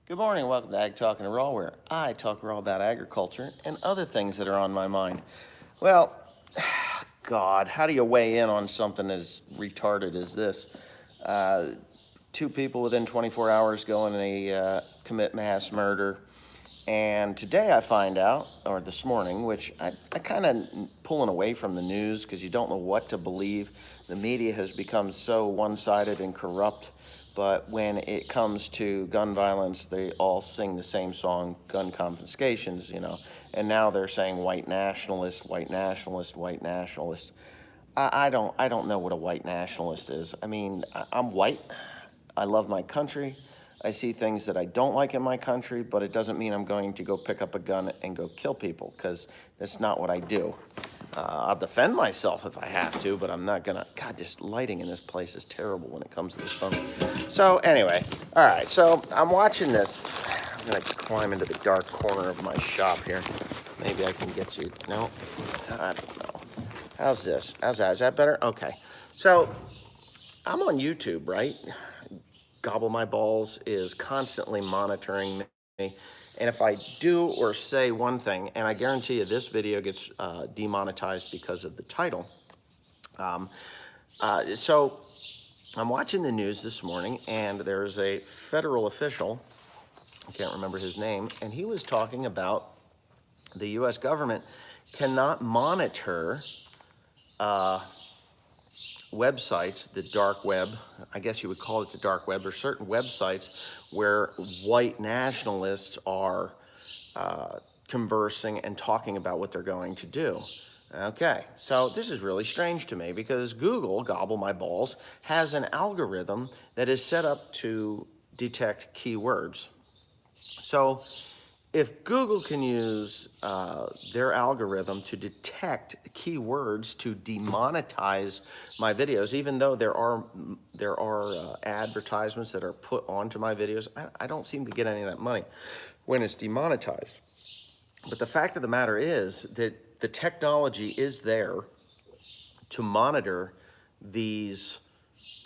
Good morning, welcome to Ag Talking Raw, where I talk raw about agriculture and other things that are on my mind. Well, God, how do you weigh in on something as retarded as this? Two people within 24 hours go and commit mass murder. And today I find out, or this morning, which I kind of pulling away from the news because you don't know what to believe. The media has become so one-sided and corrupt. But when it comes to gun violence, they all sing the same song, gun confiscations, and now they're saying white nationalist, white nationalist, white nationalist. I don't know what a white nationalist is. I mean, I'm white. I love my country. I see things that I don't like in my country, but it doesn't mean I'm going to go pick up a gun and go kill people, because that's not what I do. I'll defend myself if I have to, but I'm not gonna. God, this lighting in this place is terrible when it comes to this phone. So anyway, all right, so I'm watching this. I'm gonna climb into the dark corner of my shop here. Maybe I can get you. No, I don't know. How's this? How's that? Is that better? Okay. So I'm on YouTube, right? Gobble My Balls is constantly monitoring me. And if I do or say one thing, and I guarantee you this video gets demonetized because of the title. So I'm watching the news this morning, and there's a federal official, I can't remember his name, and he was talking about the U.S. government cannot monitor websites, the dark web, I guess you would call it the dark web, or certain websites where white nationalists are conversing and talking about what they're going to do. Okay, so this is really strange to me because Google, Gobble My Balls, has an algorithm that is set up to detect keywords. So if Google can use their algorithm to detect keywords to demonetize my videos, even though there are advertisements that are put onto my videos, I don't seem to get any of that money when it's demonetized. But the fact of the matter is that the technology is there to monitor these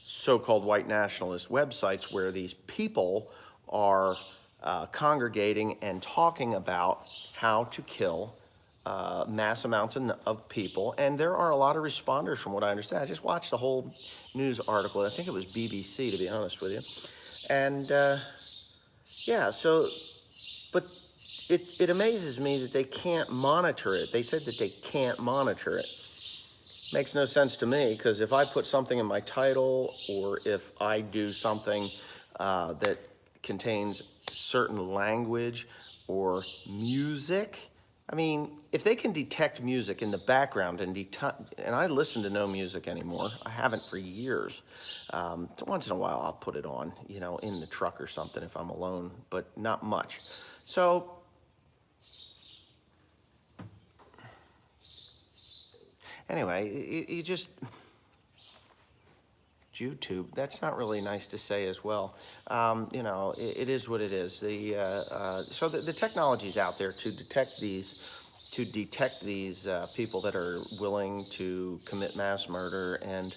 so-called white nationalist websites where these people are congregating and talking about how to kill mass amounts of people. And there are a lot of responders from what I understand. I just watched the whole news article. I think it was BBC, to be honest with you. And yeah, so, but it amazes me that they can't monitor it. They said that they can't monitor it. Makes no sense to me, because if I put something in my title, or if I do something that contains certain language or music, I mean, if they can detect music in the background and I listen to no music anymore. I haven't for years. Once in a while I'll put it on, in the truck or something if I'm alone, but not much. So anyway, you just, YouTube, that's not really nice to say as well. It is what it is. So the technology's out there to detect these people that are willing to commit mass murder and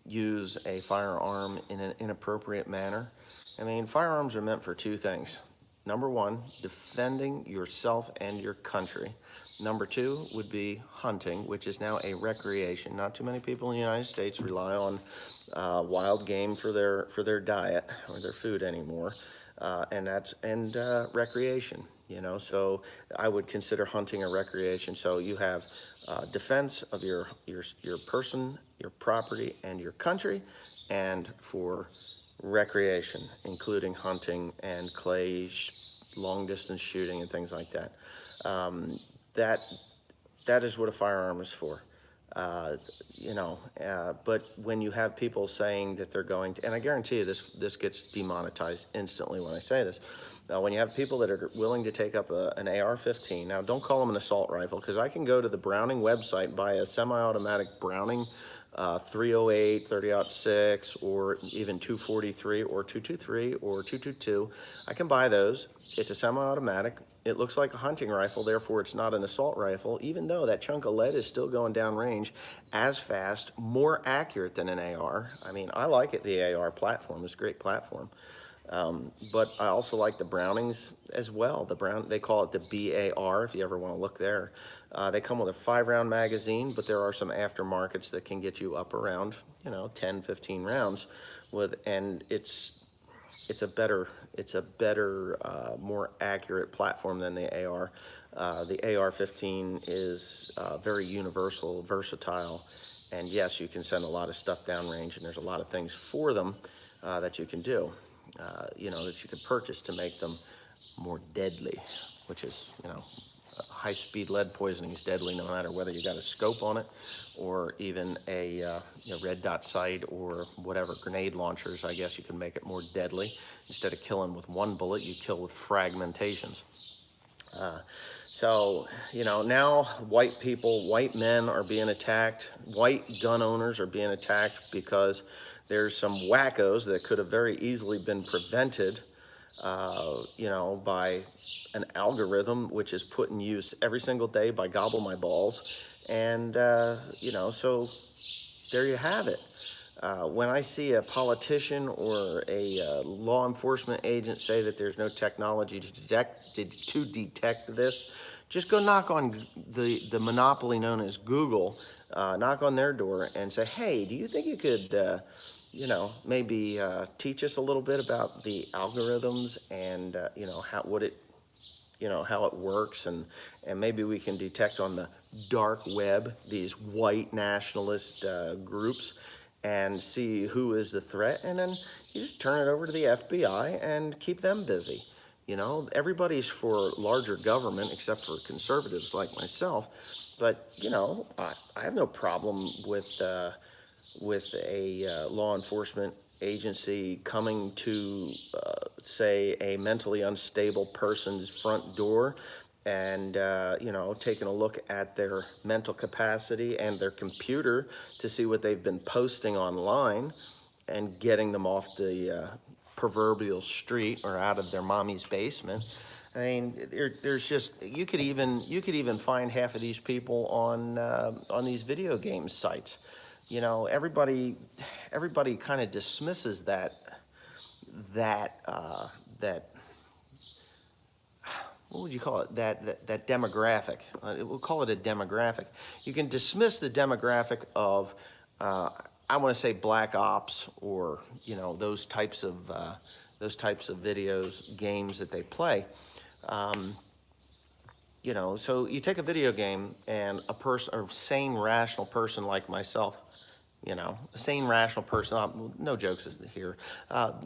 use a firearm in an inappropriate manner. I mean, firearms are meant for two things. Number one, defending yourself and your country. Number two would be hunting, which is now a recreation. Not too many people in the United States rely on wild game for their diet or their food anymore, and recreation. So I would consider hunting a recreation. So you have defense of your person, your property, and your country, and for recreation, including hunting and clay, long distance shooting, and things like that. That is what a firearm is for. But when you have people saying that they're going to, and I guarantee you this gets demonetized instantly when I say this. When you have people that are willing to take up an AR-15, now don't call them an assault rifle, because I can go to the Browning website and buy a semi-automatic Browning 308, 30-06, or even 243 or 223 or 222. I can buy those. It's a semi-automatic. It looks like a hunting rifle, therefore it's not an assault rifle, even though that chunk of lead is still going down range as fast, more accurate than an AR. I mean, I like it, the AR platform. It's a great platform. But I also like the Brownings as well. They call it the BAR, if you ever want to look there. They come with a 5-round magazine, but there are some aftermarkets that can get you up around, 10, 15 rounds and it's a better, more accurate platform than the AR. The AR-15 is very universal, versatile, and yes, you can send a lot of stuff downrange, and there's a lot of things for them that you can do, that you can purchase to make them more deadly, which is, high-speed lead poisoning is deadly no matter whether you got a scope on it or even a red dot sight or whatever, grenade launchers. I guess you can make it more deadly. Instead of killing with one bullet, you kill with fragmentations. So, now white men are being attacked. White gun owners are being attacked because there's some wackos that could have very easily been prevented by an algorithm which is put in use every single day by Gobble My Balls. And, so there you have it. When I see a politician or a law enforcement agent say that there's no technology to detect this, just go knock on the monopoly known as Google, knock on their door and say, hey, do you think you could maybe teach us a little bit about the algorithms and how it works, and maybe we can detect on the dark web these white nationalist groups and see who is the threat, and then you just turn it over to the FBI and keep them busy. Everybody's for larger government except for conservatives like myself, but I have no problem with a law enforcement agency coming to, say, a mentally unstable person's front door and, taking a look at their mental capacity and their computer to see what they've been posting online and getting them off the proverbial street or out of their mommy's basement. I mean, there's just, you could even find half of these people on these video game sites. Everybody kind of dismisses that what would you call it? That demographic. We'll call it a demographic. You can dismiss the demographic of, I want to say, black ops or those types of videos, games that they play. So you take a video game and a sane, rational person like myself, a sane, rational person, no jokes here,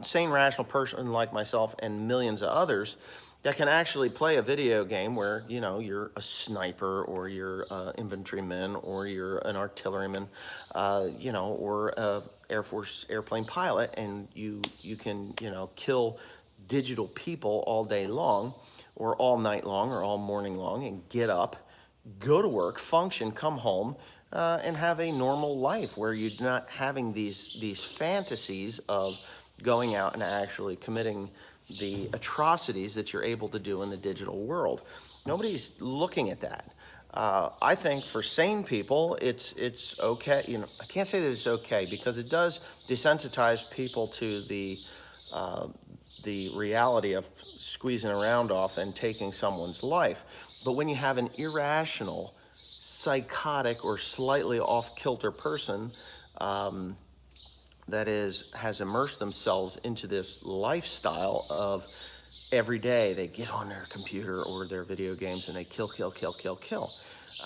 sane, rational person like myself and millions of others that can actually play a video game where, you're a sniper or you're an infantryman or you're an artilleryman, or a Air Force airplane pilot, and you can, kill digital people all day long or all night long or all morning long and get up, go to work, function, come home, and have a normal life where you're not having these fantasies of going out and actually committing the atrocities that you're able to do in the digital world. Nobody's looking at that. I think for sane people, it's okay. I can't say that it's okay because it does desensitize people to the reality of squeezing a round off and taking someone's life. But when you have an irrational, psychotic, or slightly off-kilter person that has immersed themselves into this lifestyle of every day they get on their computer or their video games and they kill, kill, kill, kill, kill.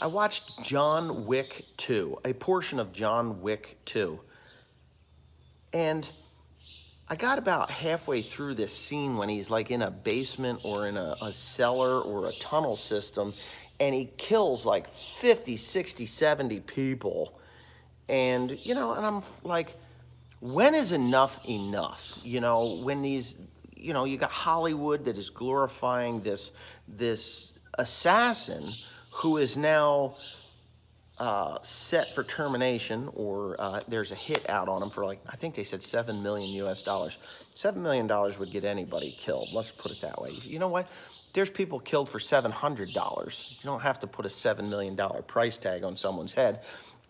I watched John Wick 2, a portion of John Wick 2, and I got about halfway through this scene when he's like in a basement or in a cellar or a tunnel system, and he kills like 50, 60, 70 people. And, and I'm like, when is enough enough? When these, you got Hollywood that is glorifying this assassin who is now set for termination, or there's a hit out on him for I think they said $7 million US. $7 million would get anybody killed. Let's put it that way. You know what? There's people killed for $700. You don't have to put a $7 million price tag on someone's head.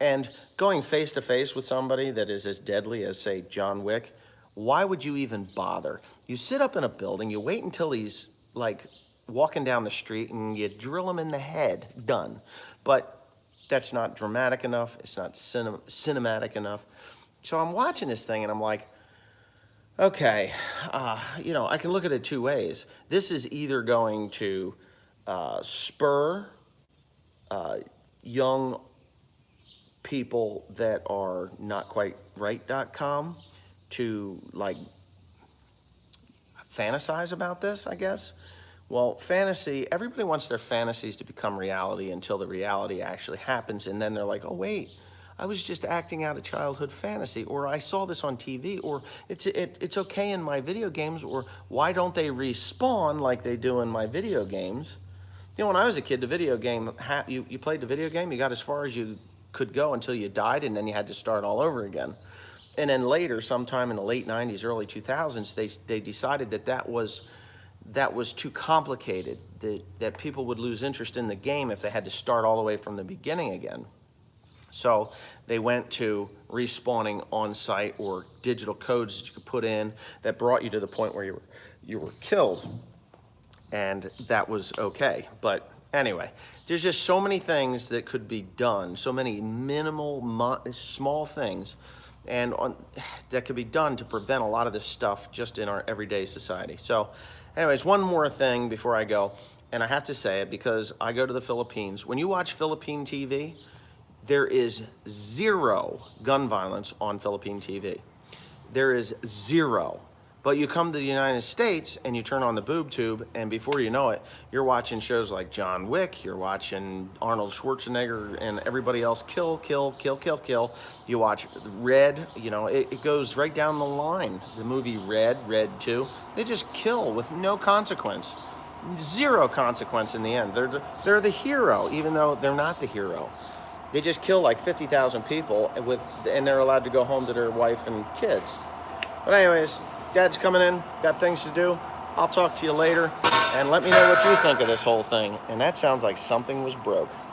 And going face to face with somebody that is as deadly as, say, John Wick, Why would you even bother? You sit up in a building, you wait until he's like walking down the street and you drill him in the head, done. But that's not dramatic enough, it's not cinematic enough. So I'm watching this thing and I'm like, okay, I can look at it two ways. This is either going to spur young people that are not quite right.com to like fantasize about this, I guess. Well, fantasy, everybody wants their fantasies to become reality until the reality actually happens. And then they're like, oh, wait, I was just acting out a childhood fantasy, or I saw this on TV, or it's okay in my video games, or why don't they respawn like they do in my video games? When I was a kid, the video game, you played the video game, you got as far as you could go until you died, and then you had to start all over again. And then later, sometime in the late 90s, early 2000s, they decided that was too complicated, that people would lose interest in the game if they had to start all the way from the beginning again. So they went to respawning on site or digital codes that you could put in that brought you to the point where you were killed. And that was okay. But anyway, there's just so many things that could be done, so many minimal, small things that could be done to prevent a lot of this stuff just in our everyday society. So anyways, one more thing before I go, and I have to say it because I go to the Philippines. When you watch Philippine TV, there is zero gun violence on Philippine TV. There is zero. But you come to the United States and you turn on the boob tube, and before you know it, you're watching shows like John Wick, you're watching Arnold Schwarzenegger and everybody else kill, kill, kill, kill, kill. You watch Red, it goes right down the line. The movie Red 2, they just kill with no consequence. Zero consequence in the end. They're the hero, even though they're not the hero. They just kill like 50,000 people and they're allowed to go home to their wife and kids. But anyways, Dad's coming in, got things to do. I'll talk to you later, and let me know what you think of this whole thing. And that sounds like something was broke.